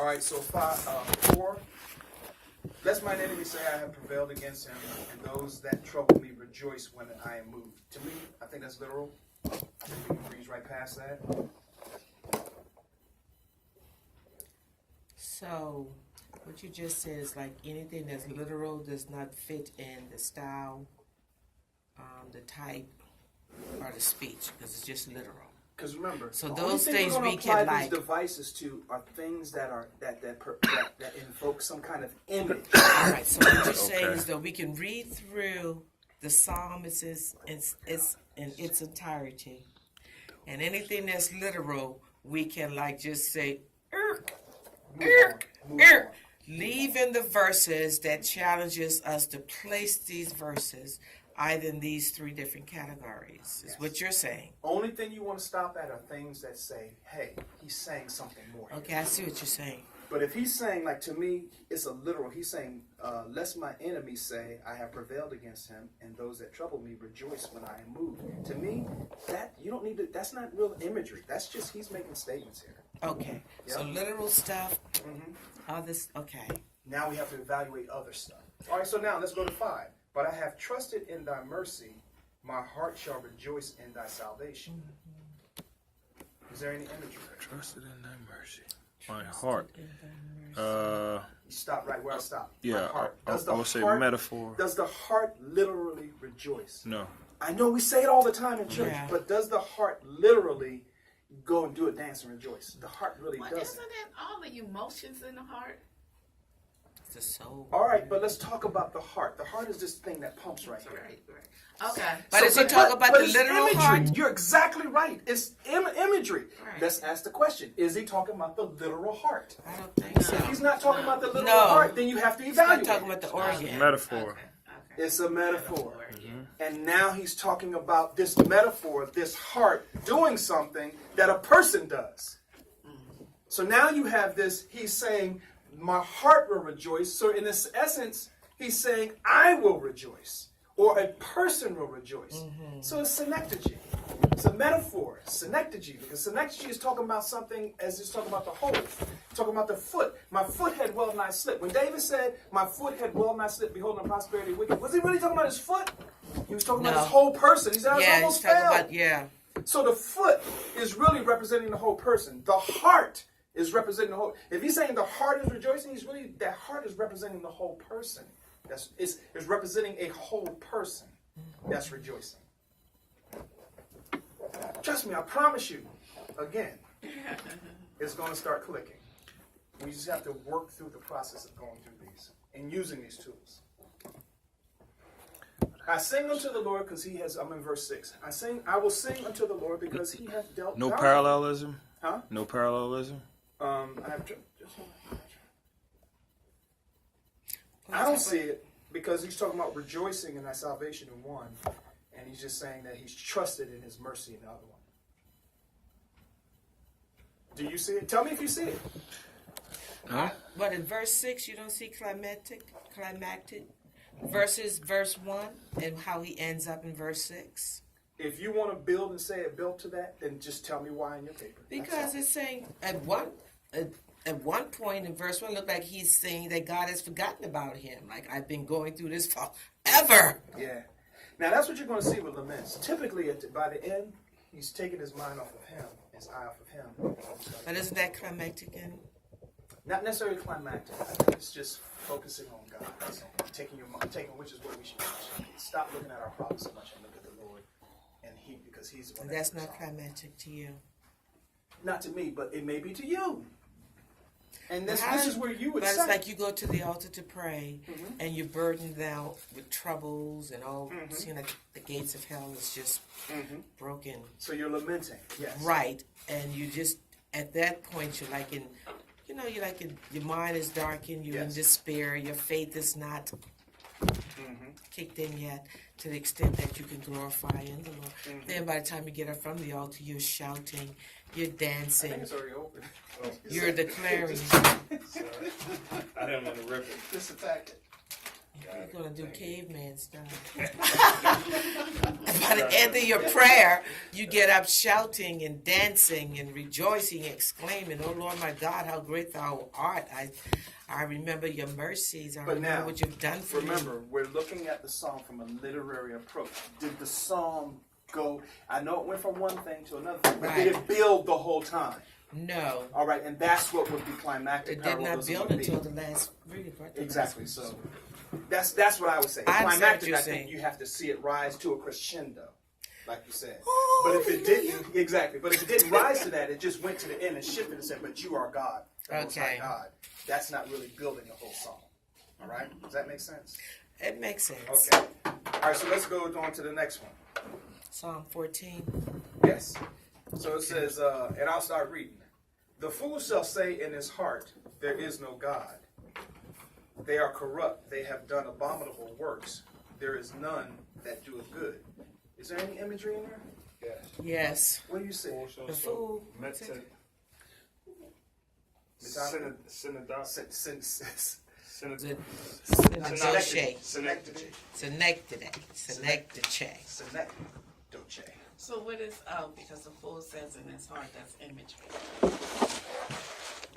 All right, so 4. Lest mine enemy say I have prevailed against him, and those that trouble me rejoice when I am moved. To me, I think that's literal. I think we can breeze right past that. So, what you just said is like anything that's literal does not fit in the style, the type, or the speech, because it's just literal. Because remember, So the those only thing things we're we gonna can apply like. these devices to are things that invoke some kind of image. All right. So what you're saying Okay. is that we can read through the psalm it's in its entirety, and anything that's literal, we can like just say, Move on. leave in the verses that challenges us to place these verses either in these 3 different categories. Is Yes. what you're saying. Only thing you want to stop at are things that say, "Hey, he's saying something more." here." Okay, I see what you're saying. But if he's saying, like, to me, it's a literal. He's saying, "Lest my enemies say I have prevailed against him, and those that trouble me rejoice when I am moved." To me, that you don't need to. That's not real imagery. That's just he's making statements here. Okay, so Yeah. literal stuff, Mm-hmm. others. Okay, Now we have to evaluate other stuff. All right, so now let's go to 5. But I have trusted in thy mercy; my heart shall rejoice in thy salvation. Is there any imagery there? Trusted in thy mercy. My heart. You stop right where I stopped. My Yeah, heart. I would say metaphor. Does the heart literally rejoice? No. I know we say it all the time in church, Yeah. but does the heart literally go and do a dance and rejoice? The heart really Well, doesn't. isn't it all the emotions in the heart? it's the soul. All right, but let's talk about the heart. The heart is this thing that pumps right here. Right. Okay. But is he talking about the it's literal imagery. heart? You're exactly right. It's imagery. Right. Let's ask the question: is he talking about the literal heart? I don't think so. If he's not talking about the literal No. heart, then you have to He's not evaluate. talking about the organ. Metaphor. Okay. It's a metaphor. Yeah. And now he's talking about this metaphor, this heart doing something that a person does. So now you have this, he's saying, my heart will rejoice. So in this essence, he's saying, I will rejoice. Or a person will rejoice. So it's synecdoche. It's a metaphor, synecdoche, because synecdoche is talking about something as it's talking about the whole. Talking about the foot. My foot had well nigh slipped. When David said, my foot had well nigh slipped, beholding the prosperity of the wicked, was he really talking about his foot? He was talking about No. his whole person. He said, I Yeah, he's almost talking fell. about So the foot is really representing the whole person. The heart is representing the whole. If he's saying the heart is rejoicing, he's really, that heart is representing the whole person. It's representing a whole person that's rejoicing. Trust me, I promise you, again, it's going to start clicking. We just have to work through the process of going through these and using these tools. I sing unto the Lord because he has, I'm in verse 6. I will sing unto the Lord because he hath dealt No bountifully. parallelism? Huh? No parallelism? I don't see it because he's talking about rejoicing in thy salvation in one, and he's just saying that he's trusted in his mercy in the other one. Do you see it? Tell me if you see it. Huh? But in verse 6, you don't see climactic versus verse 1 and how he ends up in verse 6? If you want to build and say it built to that, then just tell me why in your paper. That's Because all. it's saying at one point in verse 1, it looked like he's saying that God has forgotten about him. Like, I've been going through this forever. Yeah. Now that's what you're going to see with laments. Typically, by the end, he's taking his mind off of him, his eye off of him. But isn't that climactic? And Not necessarily climactic. I think it's just focusing on God. That's all. Taking your mind, which is what we should do. Stop looking at our problems so much and look at the Lord, and because He's the one. that's can not solve. climactic to you. Not to me, but it may be to you. And this How- is where you would But say. it's like you go to the altar to pray, and you're burdened out with troubles and all. Seeing like the gates of hell is just broken. So you're lamenting. Yes. Right, and you just at that point you're like in, you're like your mind is darkened. You're in Yes. despair. Your faith is not kicked in yet to the extent that you can glorify in the Lord. Then by the time you get up from the altar, you're shouting, you're I think dancing, it's already open. you're declaring. I didn't want to rip it. Just attack it. You're gonna do caveman stuff. By the end of your prayer, you get up shouting and dancing and rejoicing, exclaiming, "Oh Lord, my God, how great Thou art! I remember Your mercies. I But remember now, what You've done for me." remember, we're looking at the psalm from a literary approach. Did the psalm go? I know it went from one thing to another thing, but did Right. it build the whole time? No, All right, and that's what would be climactic it did not parallelism build would be. until the last reading. Right? Exactly. So that's what I would say. I understand what Climactic, you're I think saying. you have to see it rise to a crescendo, like you said. Oh, But if it didn't, exactly. But if it didn't rise to that, it just went to the end and shifted and said, "But you are God, the Most High Okay. God." That's not really building a whole song. All right. Does that make sense? It makes sense. Okay. All right. So let's go on to the next one. Psalm 14. Yes. So it says, and I'll start reading. The fool shall say in his heart, "There is no God." They are corrupt. They have done abominable works. There is none that doeth good. Is there any imagery in there? Yes. Yes. What do you say? The fool. Synecdoche. Synecdoche. Synecdoche. Synecdoche. Synecdoche. So what is because the fool says in his heart, that's imagery.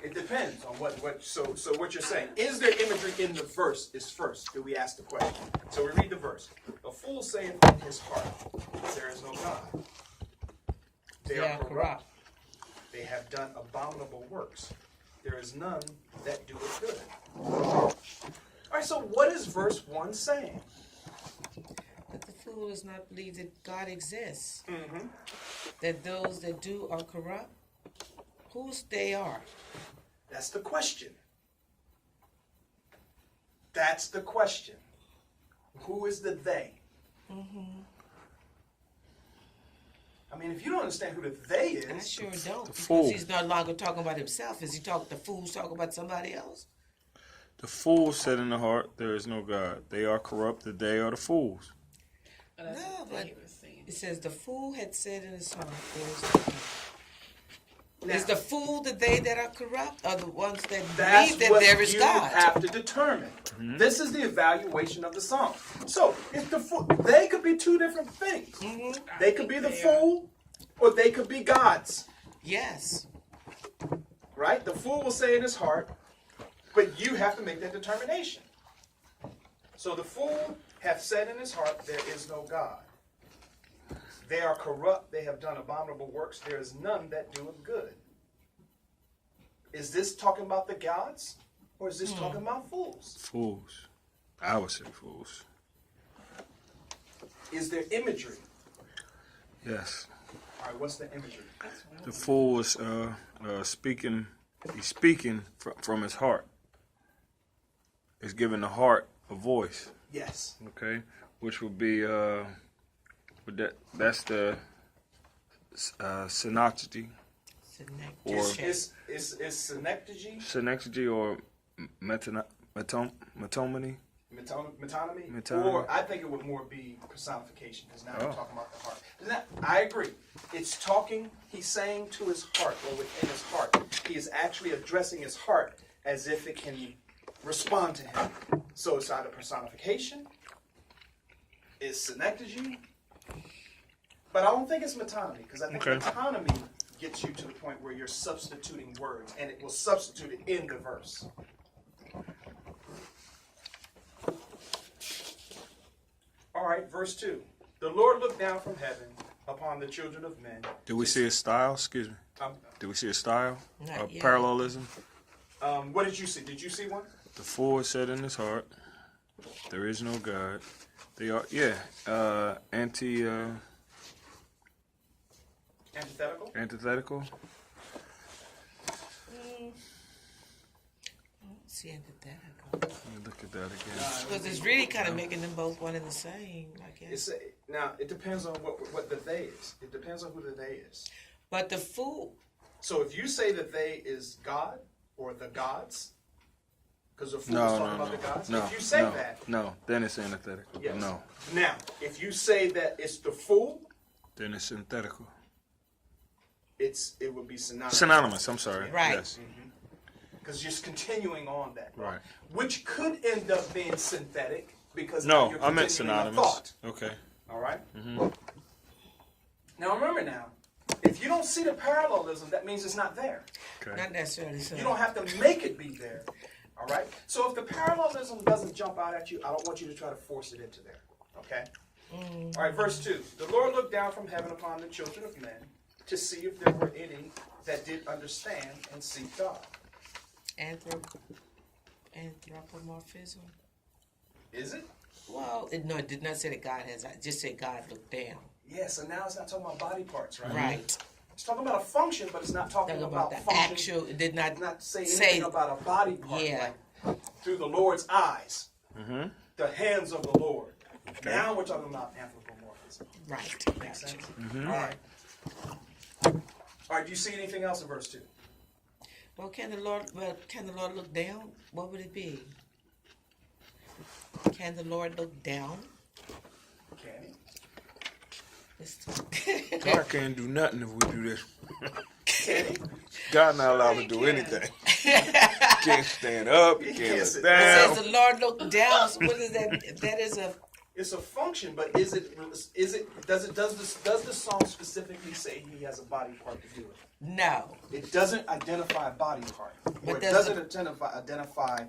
It depends on what so what you're saying. Is there imagery in the verse is first. Do we ask the question? So we read the verse. A fool saith in his heart, "There is no God." They are corrupt. They have done abominable works. There is none that doeth good. All right, so what is verse 1 saying? That the fool does not believe that God exists. Mm-hmm. That those that do are corrupt. Whose they are. That's the question. That's the question. Who is the they? Mm-hmm. I mean, if you don't understand who the they I is, sure don't. The Because fool. he's no longer talking about himself. Is he talking? The fool's talking about somebody else? The fool said in the heart, "There is no God." They are corrupted. They are the fools. But that's No, what but- David was saying. It says the fool had said in his heart, "There is no God." now, Is the fool the they that are corrupt, or the ones that that's believe that what there is you God? have to determine. This is the evaluation of the song. So, if the fool, they could be two different things. Mm-hmm. They could be the fool, or they could be gods. Yes. Right? The fool will say in his heart, but you have to make that determination. So the fool hath said in his heart, "There is no God." They are corrupt, they have done abominable works, there is none that doeth good. Is this talking about the gods? Or is this talking about fools? Fools. I would say fools. Is there imagery? Yes. All right, what's the imagery? The fool is speaking. He's speaking from his heart. He's giving the heart a voice. Yes. Okay, which would be that's the synecdoche or Is synecdoche, synecdoche or metonymy. metonymy, or I think it would more be personification, because now we're Oh. talking about the heart. I agree. It's talking, he's saying to his heart, or within his heart. He is actually addressing his heart as if it can respond to him. So it's either personification, it's synecdoche, but I don't think it's metonymy, because I think Okay. metonymy gets you to the point where you're substituting words, and it will substitute it in the verse. All right, verse 2. The Lord looked down from heaven upon the children of men. Do we see a style? Excuse me. Do we see a style? Not A yet. parallelism? What did you see? Did you see one? The fool said in his heart, "There is no God." They are Antithetical? antithetical. See, antithetical. Let me look at that again. Because it's really kind of making them both one and the same, I guess. Now, it depends on what the they is. It depends on who the they is. But the fool, So if you say that they is God or the gods, because the fool No, is no, talking about no, the gods. no. If you say no, that, no, then it's antithetical. yes. No, Now, if you say that it's the fool, then it's synthetical. it would be synonymous. Synonymous. I'm sorry. Right. Yes. Because just continuing on that. Right. Which could end up being synthetic because now No, you're I meant continuing a synonymous. thought. Okay. All right? Mhm. Now remember now, if you don't see the parallelism, that means it's not there. Okay. Not necessarily so. You don't have to make it be there. All right? So if the parallelism doesn't jump out at you, I don't want you to try to force it into there. Okay? All right, verse 2. The Lord looked down from heaven upon the children of men to see if there were any that did understand and seek God. Anthropomorphism. Is it? Well, no, it did not say that God has. It just said God looked down. Yeah, so now it's not talking about body parts, right? Right. It's talking about a function, but it's not talking Talking about about the function. actual. It did not Not say say. anything about a body part. Yeah. Like through the Lord's eyes, Mhm. the hands of the Lord. Okay. Now we're talking about anthropomorphism. Right. Makes Gotcha. sense? Mhm. All right. All right, do you see anything else in verse 2? Well, can the Lord look down? What would it be? Can the Lord look down? Can he? God can't do nothing if we do this. Can he? God not allowed to He do can. anything. Can't stand up. He He can't can't look sit It says down. the Lord looked down. So what is that? That is a. It's a function, but does the song specifically say he has a body part to do it? No. It doesn't identify a body part, or But it does doesn't identify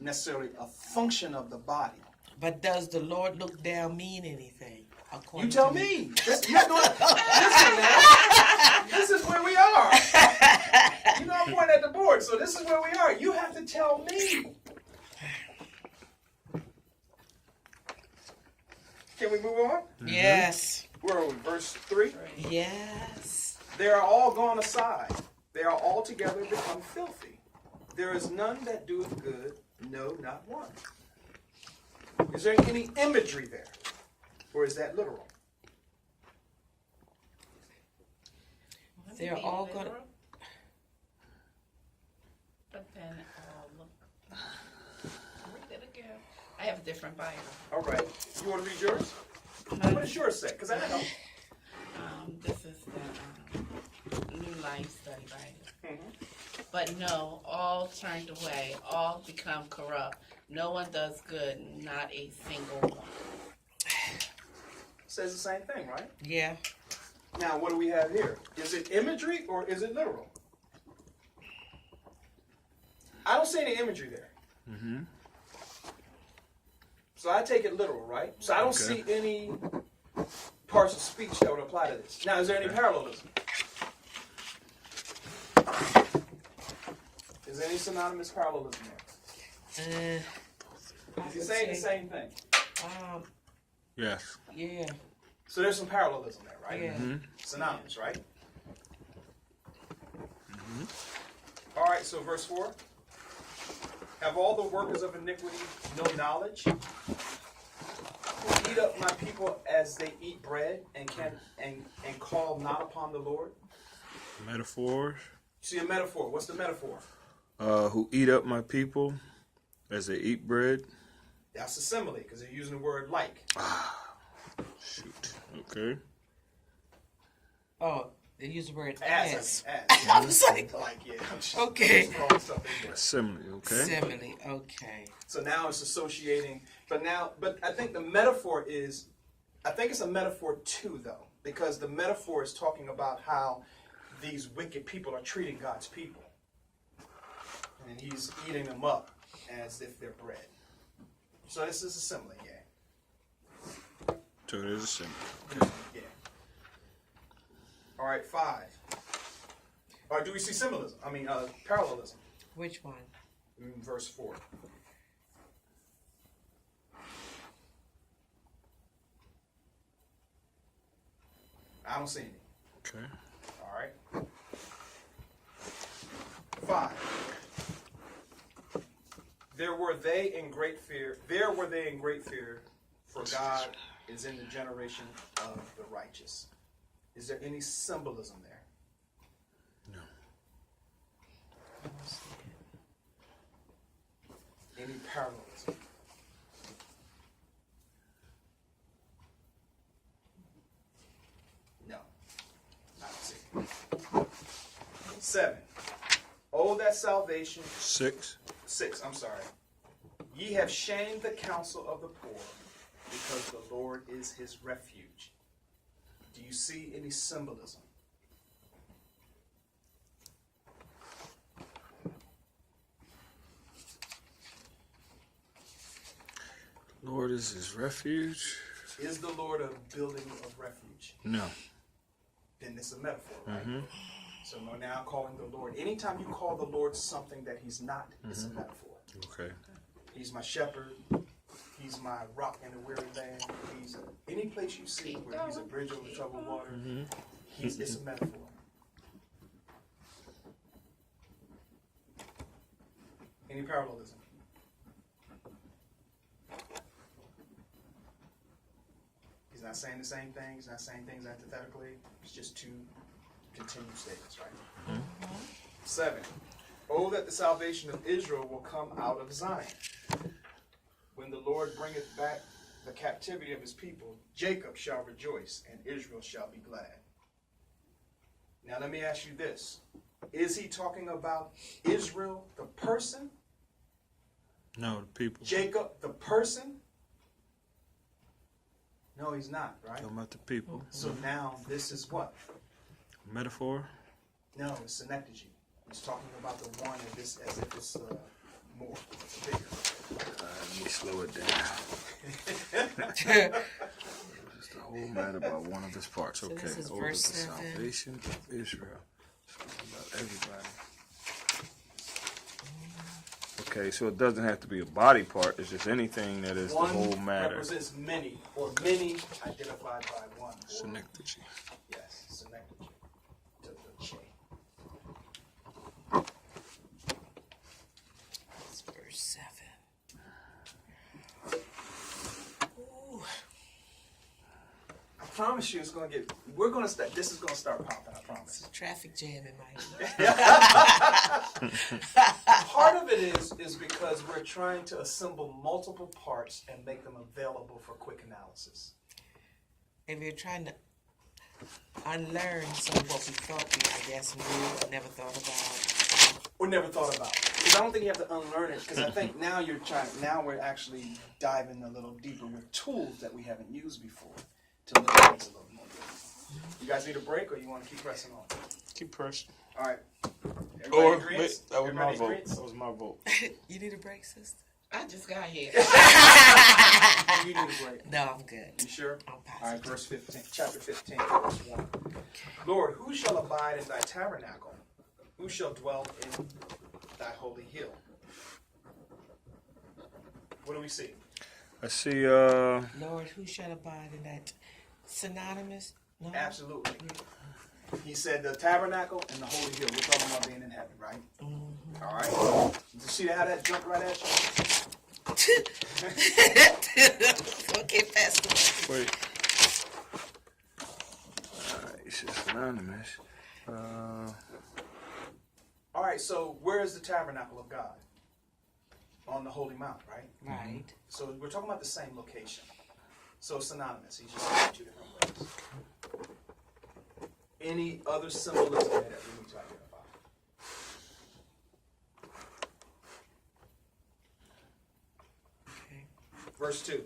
necessarily a function of the body. But does the Lord look down mean anything? You According tell to me. Listen, man. This is where we are. You know, I'm pointing at the board, so this is where we are. You have to tell me. Can we move on? Yes. Where are we? Verse 3. Yes. They are all gone aside. They are altogether become filthy. There is none that doeth good, no, not one. Is there any imagery there? Or is that literal? They're all gonna. But then, look. Read it again. I have a different Bible. All right. You want to read yours? What does yours say? Because I know. This is the New Life Study Bible. Mhm. But no, all turned away, all become corrupt. No one does good, not a single one. Says the same thing, right? Yeah. Now, what do we have here? Is it imagery or is it literal? I don't see any imagery there. Mhm. So I take it literal, right? So I don't Okay. see any parts of speech that would apply to this. Now, is there any parallelism? Is there any synonymous parallelism there? Is he saying the same thing? Yes. Yeah. So there's some parallelism there, right? Yeah. Mhm. Synonymous, right? All right, so verse 4. Have all the workers of iniquity no knowledge? Who eat up my people as they eat bread and call not upon the Lord? Metaphors. See a metaphor. What's the metaphor? Who eat up my people as they eat bread. That's a simile because they're using the word like. Shoot. Okay. Oh, they use the word As. as. I mean, as. I was like, Like, yeah. I'm just Okay. throwing stuff in there. Simile. Okay. simile. Okay. So now it's associating, but I think the metaphor is, I think it's a metaphor too, though, because the metaphor is talking about how these wicked people are treating God's people, and He's eating them up as if they're bread. So this is a simile, yeah. So it is a simile. Yeah. All right, 5. Or do we see symbolism? I mean, parallelism. Which one? In verse 4. I don't see any. Okay. All right. 5. There were they in great fear, for God is in the generation of the righteous. Is there any symbolism there? No. I don't see it. Any parallelism? No. I don't see it. 7. Oh, that salvation. 6. 6, I'm sorry. Ye have shamed the counsel of the poor, because the Lord is his refuge. Do you see any symbolism? Lord is his refuge. Is the Lord a building of refuge? No. Then it's a metaphor, right? So we're now calling the Lord. Anytime you call the Lord something that he's not, it's a metaphor. Okay. He's my shepherd. He's my rock in the weary land. He's any place you see where he's a bridge over troubled water. It's a metaphor. Any parallelism? He's not saying the same thing. He's not saying things antithetically. It's just two continued statements, right? 7. Oh, that the salvation of Israel will come out of Zion. When the Lord bringeth back the captivity of his people, Jacob shall rejoice, and Israel shall be glad. Now let me ask you this. Is he talking about Israel, the person? No, the people. Jacob, the person? No, he's not, right? Talking about the people. So now this is what? Metaphor. No, it's synecdoche. He's talking about the one as if it's more, it's bigger. Let me slow it down. Just the whole matter about one of his parts. Okay. this is Over verse the 7. salvation of Israel. It's about everybody. Okay, so it doesn't have to be a body part. It's just anything that is One the whole matter. represents many, or many identified by one. Or, Synecdoche. yes, synecdoche. It's verse 7. Ooh. I promise you, we're gonna start. This is gonna start popping. I promise. It's a traffic jam in my Part of it is because we're trying to assemble multiple parts and make them available for quick analysis. And we're trying to unlearn some of what we thought we, I guess, knew or never thought about. Or never thought about. Because I don't think you have to unlearn it. Because I think now we're actually diving a little deeper with tools that we haven't used before to look at this a little more. You guys need a break, or you want to keep pressing on? Keep pressing. All right. Or Everybody wait, agrees? that was my Everybody vote. agrees? That was my vote. You need a break, sister? I just got here. You need a break. No, I'm good. You sure? I'm All positive. right, verse 15, chapter 15, verse 1. Lord, who shall abide in thy tabernacle? Who shall dwell in thy holy hill? What do we see? I see, Lord, who shall abide in that? Synonymous? No? Absolutely. He said the tabernacle and the holy hill. We're talking about being in heaven, right? Mm-hmm. All right. Did you see how that jumped right at you? Okay, Pastor. wait. He says synonymous. All right, so where is the tabernacle of God? On the holy mount, right? Right. So we're talking about the same location. So synonymous. He's just saying two different ways. Any other symbolism that we need to identify? Okay. Verse 2.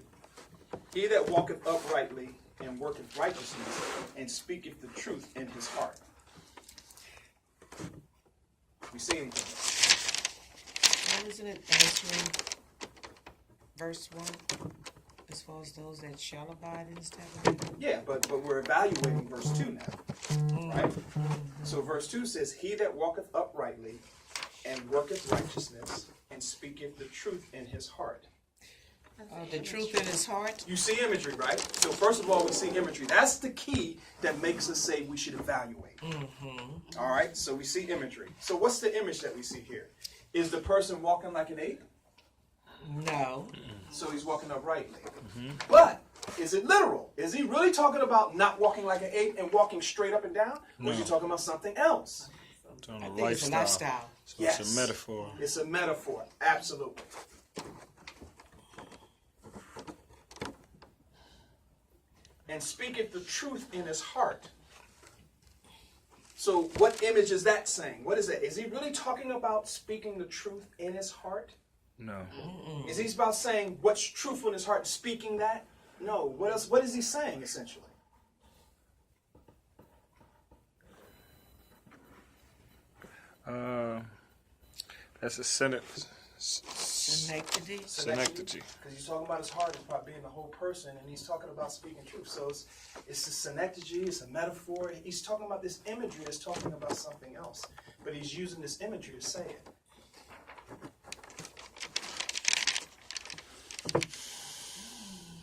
He that walketh uprightly and worketh righteousness and speaketh the truth in his heart. We see anything? Well, isn't it answering verse 1? As far as those that shall abide in his tabernacle? Yeah, but we're evaluating verse 2 now. Right? So verse 2 says, He that walketh uprightly and worketh righteousness and speaketh the truth in his heart. The truth in his heart? You see imagery, right? So first of all, we see imagery. That's the key that makes us say we should evaluate. Mm-hmm. All right, so we see imagery. So what's the image that we see here? Is the person walking like an ape? No. So he's walking uprightly. But is it literal? Is he really talking about not walking like an ape and walking straight up and down? Or is he talking about something else? It's on I a think it's a lifestyle. So Yes. it's a metaphor. It's a metaphor, absolutely. And speaketh the truth in his heart. So what image is that saying? What is that? Is he really talking about speaking the truth in his heart? No. Is he about saying what's truthful in his heart and speaking that? No. What else? What is he saying essentially? That's a sentence. Synecdoche. Synecdoche. Because he's talking about his heart and about being the whole person, and he's talking about speaking truth. So it's a synecdoche, it's a metaphor. He's talking about this imagery that's talking about something else, but he's using this imagery to say it.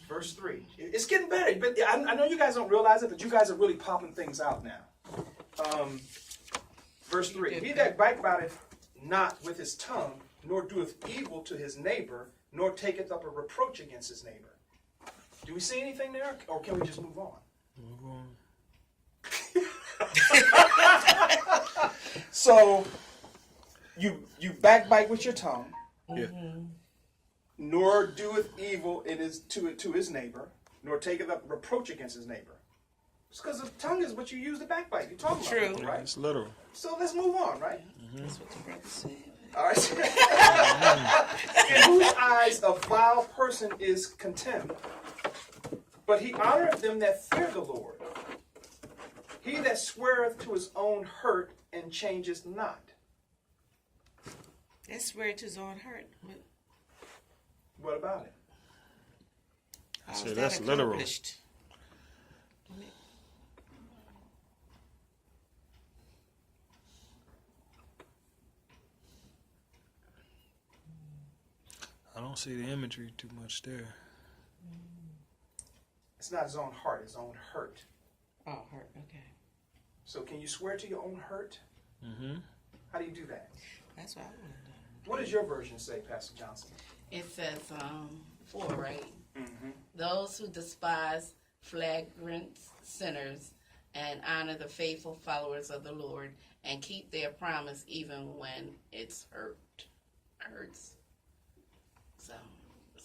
Verse 3. It's getting better. But I know you guys don't realize it, but you guys are really popping things out now. Verse 3. He that backbiteth not with his tongue, nor doeth evil to his neighbor, nor taketh up a reproach against his neighbor. Do we see anything there, or can we just move on? Move on. So, you backbite with your tongue, Yeah. nor doeth evil to his neighbor, nor taketh up reproach against his neighbor. It's because the tongue is what you use to backbite. You're talking about True. people, right? It's literal. So let's move on, right? That's what the brother said. All right. In whose eyes a vile person is contemned, but he honoreth them that fear the Lord. He that sweareth to his own hurt and changeth not. That's swear to his own hurt. What about it? How So is that's that literal. accomplished? I don't see the imagery too much there. It's not his own heart, his own hurt. Oh, hurt. Okay. So can you swear to your own hurt? Mm-hmm. How do you do that? That's what I want to know. What does your version say, Pastor Johnson? It says 4, right? Mm-hmm. Those who despise flagrant sinners and honor the faithful followers of the Lord and keep their promise even when it's hurts. So,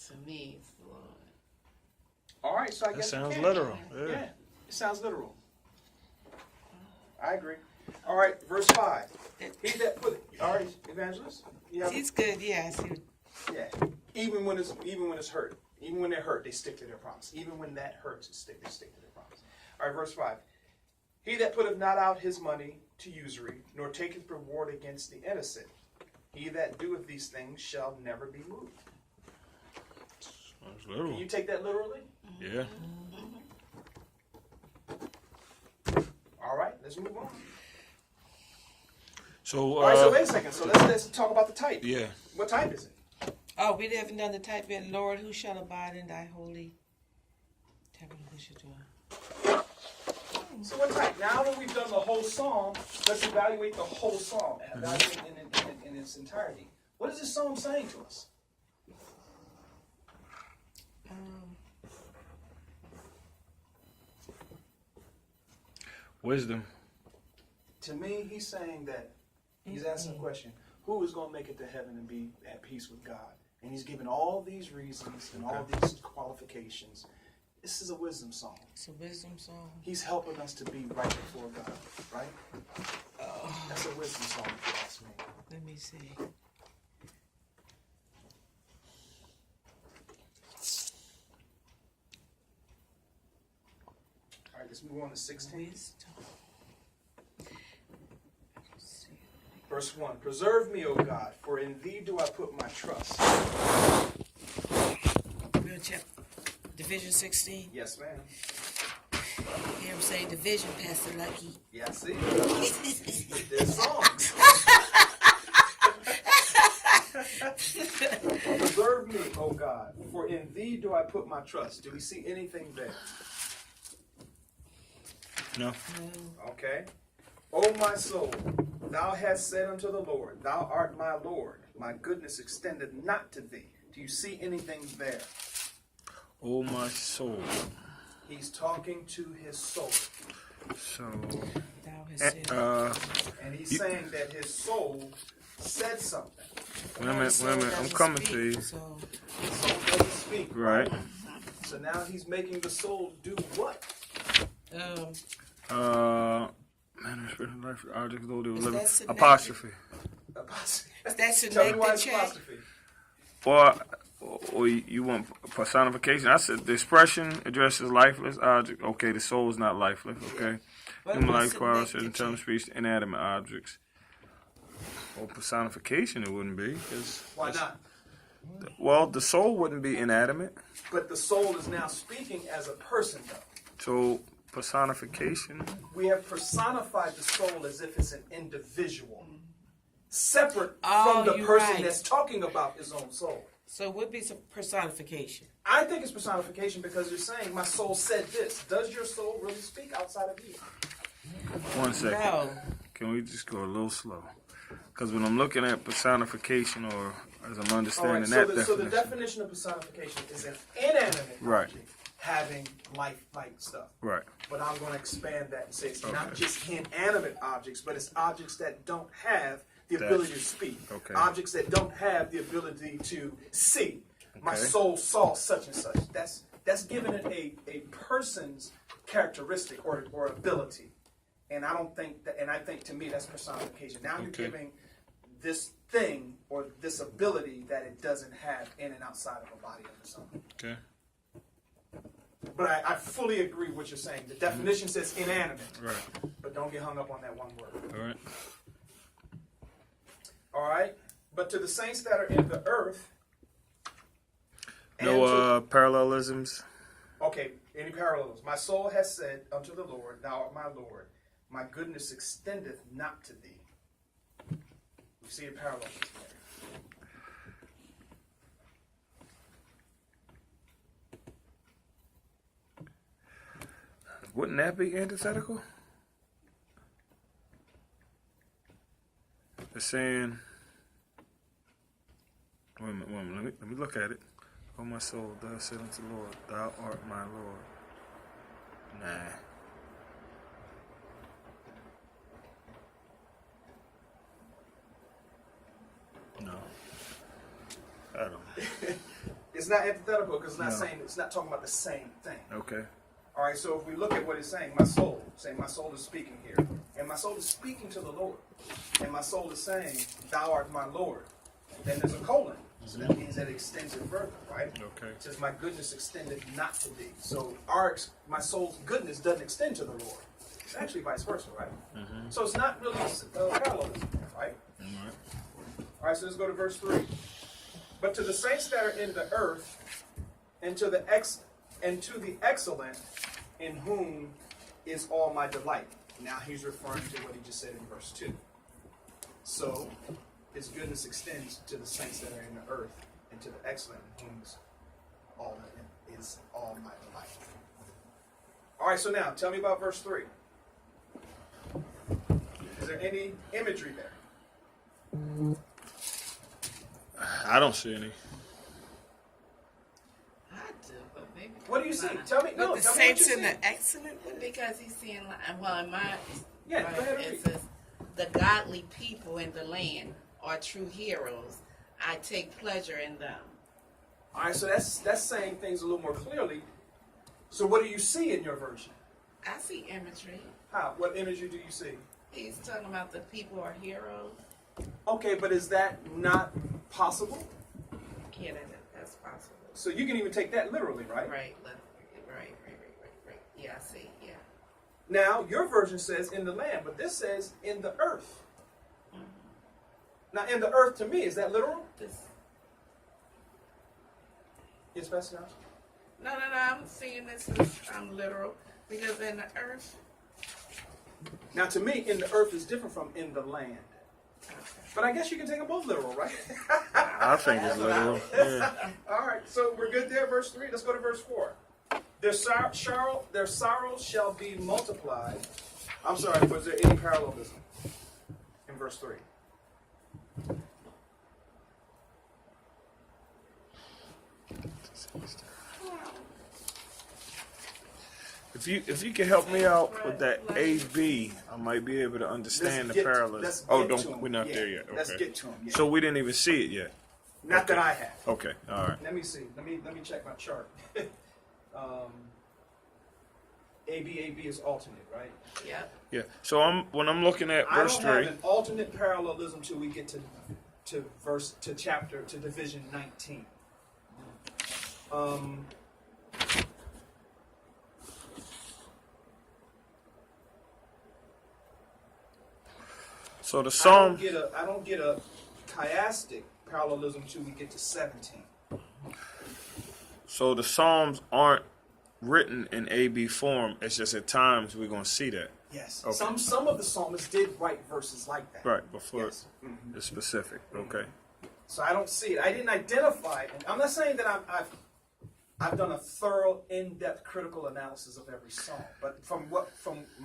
to me, it's the Lord. All right, so I That guess sounds we can. literal. Yeah, Yeah. it sounds literal. I agree. All right, verse 5. He that put all right, evangelist. Yeah, He's good. Yeah, I see. yeah. Even when it's hurt, even when they're hurt, they stick to their promise. Even when that hurts, they stick to their promise. All right, verse 5. He that putteth not out his money to usury, nor taketh reward against the innocent, he that doeth these things shall never be moved. It's Can literal. you take that literally? Yeah. All right, let's move on. So, All right, so wait a second. So let's talk about the type. yeah. What type is it? Oh, we haven't done the type yet. Lord, who shall abide in thy holy tabernacle? So what type? Now that we've done the whole psalm, let's evaluate the whole psalm and evaluate it in its entirety. What is this psalm saying to us? Wisdom. To me, he's saying that he's asking a question: who is going to make it to heaven and be at peace with God? And he's given all these reasons and all these qualifications. This is a wisdom song. It's a wisdom song. He's helping us to be right before God, right? That's a wisdom song, if you ask me. Let me see. All right, let's move on to 16. Wisdom. Verse 1. Preserve me, O God, for in thee do I put my trust. Real check. Division 16. Yes, ma'am. Hear him say division, Pastor Lucky. Yeah, see? There's songs. Preserve me, O God, for in thee do I put my trust. Do we see anything there? No. Okay. O my soul, thou hast said unto the Lord, thou art my Lord. My goodness extended not to thee. Do you see anything there? Oh, my soul. He's talking to his soul. So, Thou hast said. And he's saying that his soul said something. wait a minute. I'm coming to you. So, His soul doesn't speak. Right. So now he's making the soul do what? Man, the spirit of life, object, though they were Is living. that synecdoche? Apostrophe. Apostrophe. that's Tell me why synecdoche. it's apostrophe. or you want personification. I said the expression addresses lifeless objects. Okay, the soul is not lifeless. Okay. What Human about life requires certain significance? intelligent speech, inanimate objects. Well, personification it wouldn't be. Why not? Well, the soul wouldn't be inanimate. But the soul is now speaking as a person, though. So personification. We have personified the soul as if it's an individual, separate Oh, from the you're person right. that's talking about his own soul. So it would be some personification. I think it's personification because you're saying, my soul said this. Does your soul really speak outside of you? 1 second. No. Can we just go a little slow? Because when I'm looking at personification, or as I'm All understanding right, that so the definition, definition of personification is an inanimate Right. object having life-like stuff. right? But I'm going to expand that and say it's not Okay. just inanimate objects, but it's objects that don't have the That- ability to speak. Okay. Objects that don't have the ability to see. My Okay. soul saw such and such. That's giving it a person's characteristic or ability. And I don't think that, and I think to me that's personification. Now you're Okay. giving this thing or this ability that it doesn't have in and outside of a body of its own. Okay. But I fully agree with what you're saying. The definition says inanimate, Right. but don't get hung up on that one word. All right. All right? But to the saints that are in the earth, and No parallelisms. okay, any parallels? My soul has said unto the Lord, Thou art my Lord. My goodness extendeth not to thee. You see a parallel there. Wouldn't that be antithetical? It's saying, wait a minute, let me look at it. Oh, my soul, thou said unto the Lord, Thou art my Lord. Nah. No. I don't. It's not antithetical because it's not No. saying, it's not talking about the same thing. Okay. All right, so if we look at what it's saying, my soul is speaking here. And my soul is speaking to the Lord. And my soul is saying, Thou art my Lord. Then there's a colon. So that means that it extends it further, right? Okay. It says, My goodness extended not to thee. So my soul's goodness doesn't extend to the Lord. It's actually vice versa, right? So it's not really parallelism, right? All right. All right, so let's go to verse 3. But to the saints that are in the earth, and to the excellent, in whom is all my delight. Now he's referring to what he just said in verse 2. So his goodness extends to the saints that are in the earth, and to the excellent, in whom is all my delight. All right, so now tell me about verse 3. Is there any imagery there? I don't see any. I do, but maybe. What do you see? not. Tell me. But No, the tell me what you saints see. in the excellent one? Because he's seeing, well, in my, Yeah, go ahead and it read. says, the godly people in the land are true heroes. I take pleasure in them. All right, so that's saying things a little more clearly. So what do you see in your version? I see imagery. How? What imagery do you see? He's talking about the people are heroes. Okay, but is that not possible? Yeah, that's possible. So you can even take that literally, right? Right. Yeah, I see. Yeah. Now, your version says in the land, but this says in the earth. Now, in the earth to me, is that literal? This. Yes, Pastor Josh? No. I'm seeing this as literal because in the earth. Now, to me, in the earth is different from in the land. But I guess you can take them both literal, right? I think it's literal. Yeah. All right, so we're good there. Verse 3. Let's go to verse 4. Their sorrows shall be multiplied. I'm sorry, was there any parallelism in verse 3? If you can help me out with that AB, I might be able to understand the parallelism. Oh, we're not there yet. Okay. Let's get to them. So we didn't even see it yet. Not that I have. Okay. All right. Let me see. Let me check my chart. AB is alternate, right? Yeah. Yeah. So when I'm looking at I verse don't have 3. an alternate parallelism till we get to to chapter to division 19. So the I Psalm, don't get a chiastic parallelism till we get to 17. so the Psalms aren't written in A-B form. It's just at times we're gonna see that. Yes. Okay. Some of the psalmists did write verses like that. Right, before Yes. it's specific. Okay. So I don't see it. I didn't identify it. I'm not saying that I've done a thorough, in-depth critical analysis of every psalm, but from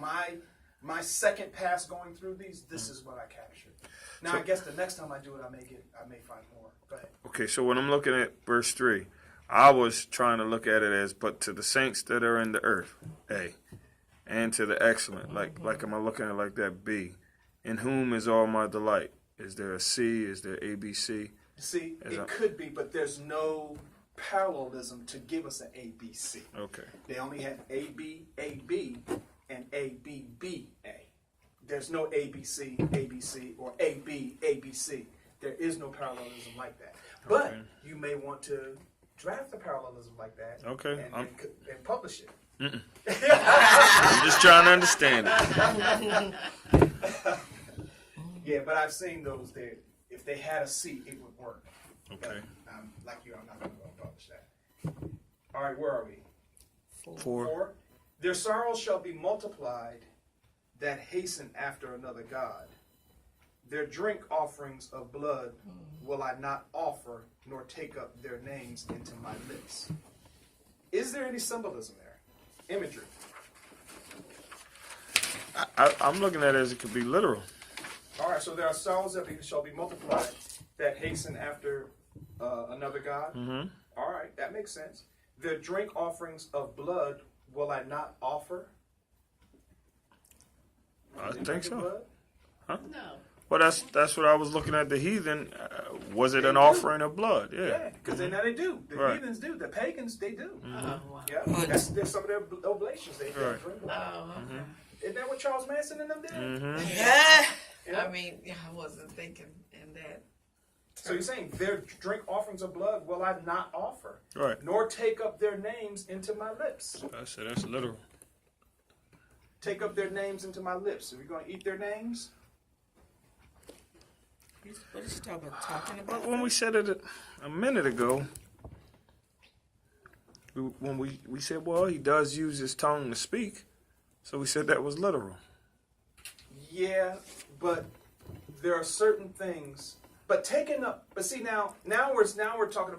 my second pass going through these, this is what I captured. Now I guess the next time I do it, I may find more. Go ahead. Okay, so when I'm looking at verse 3, I was trying to look at it as, but to the saints that are in the earth, A, and to the excellent, like am I looking at it like that, B, in whom is all my delight? Is there a C? Is there ABC? See, it could be, but there's no parallelism to give us an ABC. Okay. They only have AB, AB, and AB, BA. There's no ABC, ABC, or AB, ABC. There is no parallelism like that. But Okay. you may want to draft a parallelism like that Okay. and publish it. I'm just trying to understand it. Yeah, but I've seen those there. If they had a C, it would work. Okay. But, like you, I'm not going to publish that. All right, where are we? 4. 4. Their sorrows shall be multiplied that hasten after another God. Their drink offerings of blood will I not offer, nor take up their names into my lips. Is there any symbolism there? Imagery. I'm looking at it as it could be literal. All right, so there are sorrows that shall be multiplied that hasten after another God. Mm-hmm. All right, that makes sense. Their drink offerings of blood will I not offer? I They think drink so. blood? No. Well, that's what I was looking at. The heathen, was it They an do. offering of blood? Yeah, Yeah. because now they do. The Right. heathens do. The pagans, they do. Oh, wow. Yeah, that's some of their oblations. They Right. drink blood. Oh, okay. Isn't that what Charles Manson and them did? Mm-hmm. Yeah. Yeah. I mean, I wasn't thinking in that. So you're saying their drink offerings of blood will I not offer, Right. nor take up their names into my lips. I said that's literal. Take up their names into my lips. Are we going to eat their names? What is she talking about? When we said it a minute ago, when we said, well, he does use his tongue to speak, so we said that was literal. Yeah, but there are certain things. But taking up. But see now we're talking about.